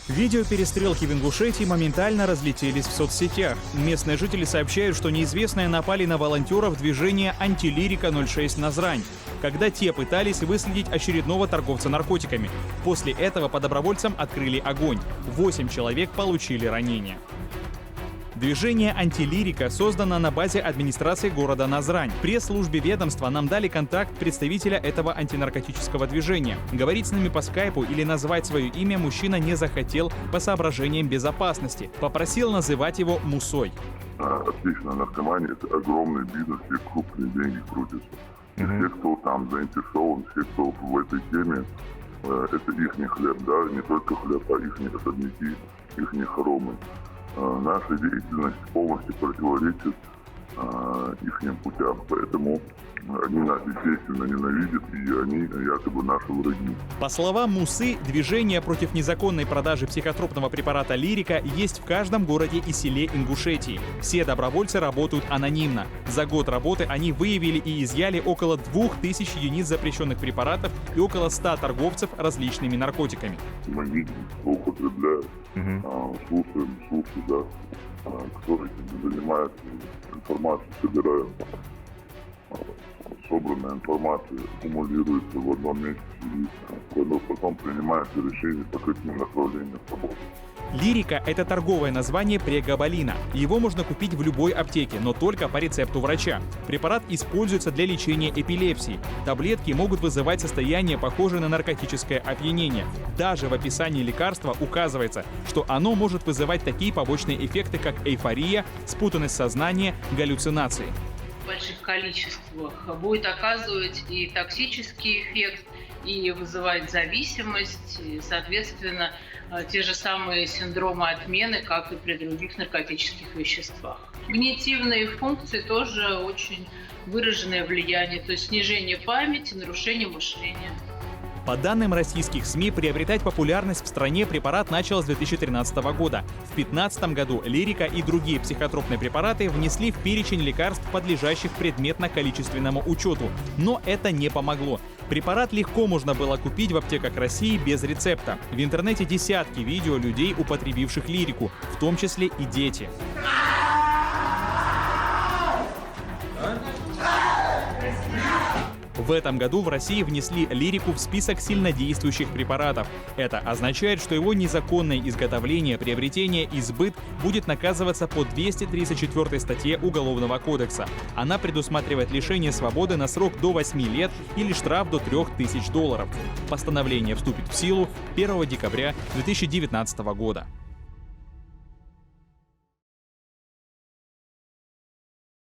Видео перестрелки в Ингушетии моментально разлетелись в соцсетях. Местные жители сообщают, что неизвестные напали на волонтеров движения «Антилирика-06 Назрань», когда те пытались выследить очередного торговца наркотиками. После этого по добровольцам открыли огонь. 8 человек получили ранения. Движение «Антилирика» создано на базе администрации города Назрань. В пресс-службе ведомства нам дали контакт представителя этого антинаркотического движения. Говорить с нами по скайпу или назвать свое имя мужчина не захотел по соображениям безопасности. Попросил называть его Мусой. Отличная наркомания – это огромный бизнес, где крупные деньги крутятся. И все, кто там заинтересован, все, кто в этой теме, это их хлеб, да, не только хлеб, а их особняки, их хоромы. Наша деятельность полностью противоречит их путям, поэтому они нас, естественно, ненавидят, и они якобы наши враги. По словам Мусы, движение против незаконной продажи психотропного препарата «Лирика» есть в каждом городе и селе Ингушетии. Все добровольцы работают анонимно. За год работы они выявили и изъяли около 2000 единиц запрещенных препаратов и около 100 торговцев различными наркотиками. Мы видим, кто употребляет, слушаем, да, кто этим занимается, информацию собираем. Собранная информация аккумулируется в одном месте и потом принимается решение, по каким направлениям работать. «Лирика» — это торговое название прегабалина. Его можно купить в любой аптеке, но только по рецепту врача. Препарат используется для лечения эпилепсии. Таблетки могут вызывать состояние, похожее на наркотическое опьянение. Даже в описании лекарства указывается, что оно может вызывать такие побочные эффекты, как эйфория, спутанность сознания, галлюцинации. В больших количествах будет оказывать и токсический эффект, и вызывать зависимость, и, соответственно, те же самые синдромы отмены, как и при других наркотических веществах. Когнитивные функции тоже очень выраженное влияние, то есть снижение памяти, нарушение мышления. По данным российских СМИ, приобретать популярность в стране препарат начал с 2013 года. В 2015 году «Лирика» и другие психотропные препараты внесли в перечень лекарств, подлежащих предметно-количественному учету. Но это не помогло. Препарат легко можно было купить в аптеках России без рецепта. В интернете десятки видео людей, употребивших «Лирику», в том числе и дети. В этом году в России внесли «Лирику» в список сильнодействующих препаратов. Это означает, что его незаконное изготовление, приобретение и сбыт будет наказываться по 234 статье Уголовного кодекса. Она предусматривает лишение свободы на срок до 8 лет или штраф до $3000. Постановление вступит в силу 1 декабря 2019 года.